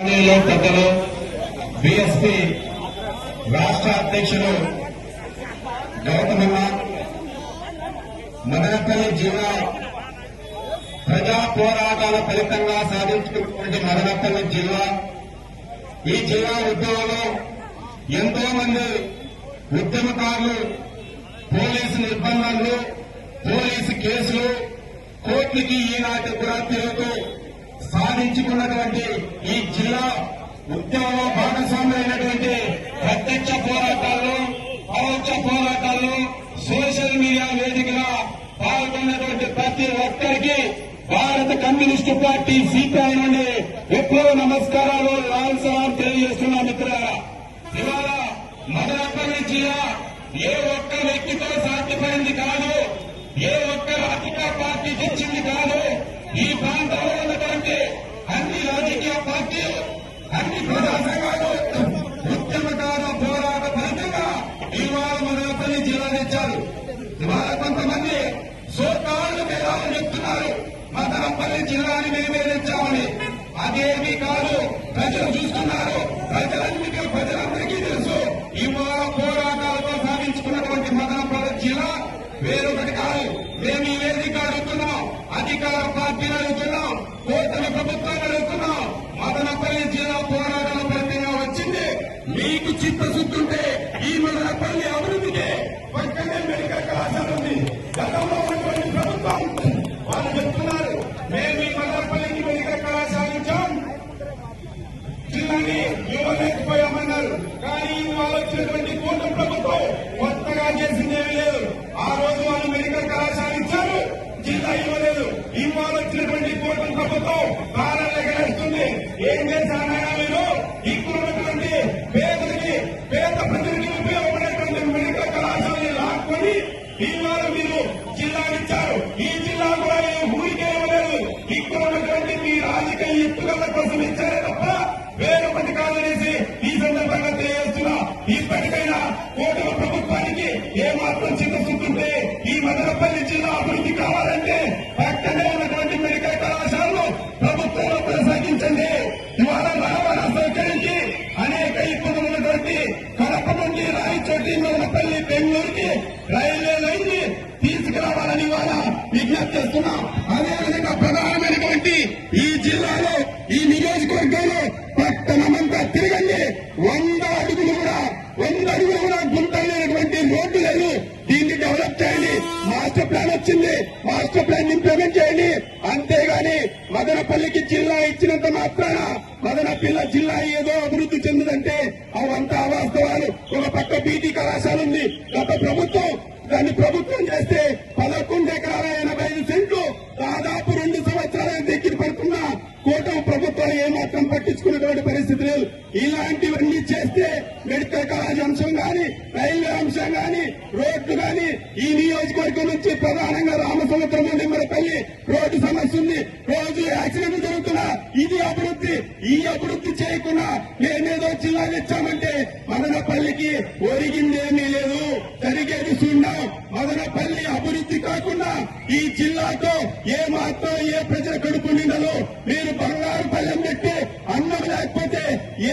పెద్దలు బీఎస్పీ రాష్ట్ర అధ్యక్షులు గౌతమన్న మదనపల్లి జిల్లా ప్రజా పోరాటాల ఫలితంగా సాధించుకున్నటువంటి మదనపల్లి జిల్లా ఈ జిల్లా ఉద్యమంలో ఎంతో మంది ఉద్యమకారులు పోలీసు నిర్బంధాలు పోలీసు కేసులు కోర్టుకి ఈనాటి కూడా తిరుగుతూ సాధించుకున్నటువంటి ఈ జిల్లా ఉద్యమంలో భాగస్వామ్యమైనటువంటి ప్రత్యక్ష పోరాటాల్లో పరోక్ష పోరాటాల్లో సోషల్ మీడియా వేదికగా పాల్గొన్నటువంటి ప్రతి ఒక్కరికి భారత కమ్యూనిస్టు పార్టీ సిపిఐ నుండి విప్లవ నమస్కారాలు లాల్ సలాం తెలియజేస్తున్నా మిత్రులారా. ఇవాళ మదనపల్లి జిల్లా ఏ ఒక్క వ్యక్తితో సాధ్యమైంది కాదు, ఏ ఒక్క రాజకీయ పార్టీ తెచ్చింది కాదు. ఈ ప్రాంతంలో ఉన్నటువంటి అన్ని రాజకీయ పార్టీలు, అన్ని ప్రజా సంఘాలు ఉద్యమకార పోరాట ఫలితంగా ఇవాళ మదనపల్లి జిల్లాను ఇచ్చారు. ఇవాళ కొంతమంది సోకాళ్ళు మేధావులు చెప్తున్నారు మదనపల్లి జిల్లాని మేమే తెచ్చామని. అదేమీ కాదు, ప్రజలు చూస్తున్నారు. ప్రజలందరికీ తెలుసు. ఇవాళ పోరాటాలతో సాధించుకున్నటువంటి మదనపల్లి జిల్లా వేరొకటి కాదు. మేము ఈ వేదిక అడుగుతున్నాం, అధికార పార్టీలు అడుగుతున్నాం, కూటమి ప్రభుత్వాన్ని అడుగుతున్నాం. మదనపల్లి జిల్లా పోరాటాల ఫలితంగా వచ్చింది. మీకు చిత్తశుద్ధి ఉంటే ఈ మదనపల్లి అభివృద్ధికి పక్కనే మెడికల్ కళాశాల ఉంది. గతంలో ఉన్నటువంటి ప్రభుత్వం వాళ్ళు చెప్తున్నారు మేము ఈ మదనపల్లికి మెడికల్ కళాశాల ఇచ్చాం, జిల్లాని ఇవ్వలేకపోయామన్నారు. కానీ వాళ్ళు వచ్చినటువంటి కూటమి ప్రభుత్వం కొత్తగా చేసిందేమీ లేదు. ఆ రోజు వాళ్ళు మెడికల్ కళాశాల ఇచ్చారు, జిల్లా ఇవ్వలేదు. ఇవాళ వచ్చినటువంటి కూటమి ప్రభుత్వం కాలాలు ఎగరేస్తుంది. ఏం చేశారన్నా మీరు ఇక్కడ ఉన్నటువంటి పేదలకి, పేద ప్రజలకి ఉపయోగపడేటువంటి మెడికల్ కళాశాలని లాక్కొని ఇవాళ మీరు జిల్లానిచ్చారు. ఈ జిల్లా కూడా ఊరికే ఇవ్వలేదు. ఇక్కడ ఉన్నటువంటి మీ రాజకీయ ఎత్తుగల కోసం ఇచ్చారే తప్ప వేరొకటి కాదనేసి ఈ సందర్భంగా తెలియజేస్తున్నా. ఇప్పటికైనా కూటమి ప్రభుత్వానికి ఏమాత్రం చిత్తశుద్ధుంటే ఈ మదనపల్లి జిల్లా అభివృద్ధి కావాలంటే పక్కనే ఉన్నటువంటి మెడికల్ కళాశాలను ప్రభుత్వంలో కొనసాగించండి. ఇవాళ రవాణా సౌకర్యంకి అనేక ఇబ్బందులు ఉన్నటువంటి కడప నుండి రాయచోటి, మదనపల్లి, బెంగళూరుకి రైల్వే లైన్ ని తీసుకురావాలని ఇవాళ విజ్ఞప్తి చేస్తున్నాం. అదేవిధంగా ప్రధానమైనటువంటి ఈ జిల్లాలో, ఈ నియోజకవర్గంలో పట్టణమంతా తిరగండి. 100 అడుగులు కూడా గుంటలు లేనటువంటి రోడ్డు లేదు. దీన్ని డెవలప్ చేయండి. మాస్టర్ ప్లాన్ వచ్చింది, మాస్టర్ ప్లాన్ ఇంప్లిమెంట్ చేయండి. అంతేగాని మదనపల్లికి జిల్లా ఇచ్చినంత మాత్రాన మదనపల్లి జిల్లా ఏదో అభివృద్ధి చెందుదంటే అవంతా అవాస్తవాలు. ఒక పక్క బీటీ కళాశాల ఉంది. గత ప్రభుత్వం దాన్ని ప్రభుత్వం చేస్తే 11 ఎకరాల 85 సెంట్లు దాదాపు 2 సంవత్సరాల దగ్గర పడుతున్నా కూటమి ప్రభుత్వాలు ఏమాత్రం పట్టించుకున్నటువంటి పరిస్థితి లేదు. ఇలాంటివన్నీ చేస్తే మెడికల్ కాలేజ్ అంశం గాని, రైల్వే అంశం గాని, రోడ్లు గాని, ఈ నియోజకవర్గం నుంచి ప్రధానంగా రామసముద్రం నుండి మదనపల్లి రోడ్డు సమస్య ఉంది. రోజు యాక్సిడెంట్లు జరుగుతున్నా ఇది అభివృద్ధి. ఈ అభివృద్ధి చేయకుండా మేమేదో జిల్లా తెచ్చామంటే మదనపల్లికి ఒరిగిందేమీ లేదు, జరిగేది శూన్యం. మదనపల్లి అభివృద్ధి కాకుండా ఈ జిల్లాతో ఏమాత్రం ఏ ప్రజల కడుపు నిండదు. మీరు బంగారు పల్లెం పెట్టి అన్నం లేకపోతే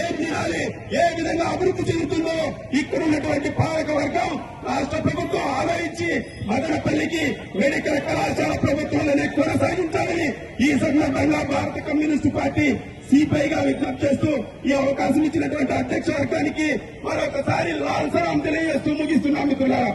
ఏం తినాలి? ఏ విధంగా అభివృద్ధి చెందుతుందో ఇక్కడ ఉన్నటువంటి పాలక వర్గం, రాష్ట్ర ప్రభుత్వం ఆలోచించి మదనపల్లికి మెడికల్ కళాశాల ప్రభుత్వంలోనే కొనసాగించాలని ఈ సందర్భంగా భారత కమ్యూనిస్టు పార్టీ సిపిఐగా విజ్ఞప్తి చేస్తూ ఈ అవకాశం ఇచ్చినటువంటి అధ్యక్ష వర్గానికి మరొకసారి లాల్ సలాం తెలియజేస్తూ ముగిస్తున్నాం మిత్రులారా.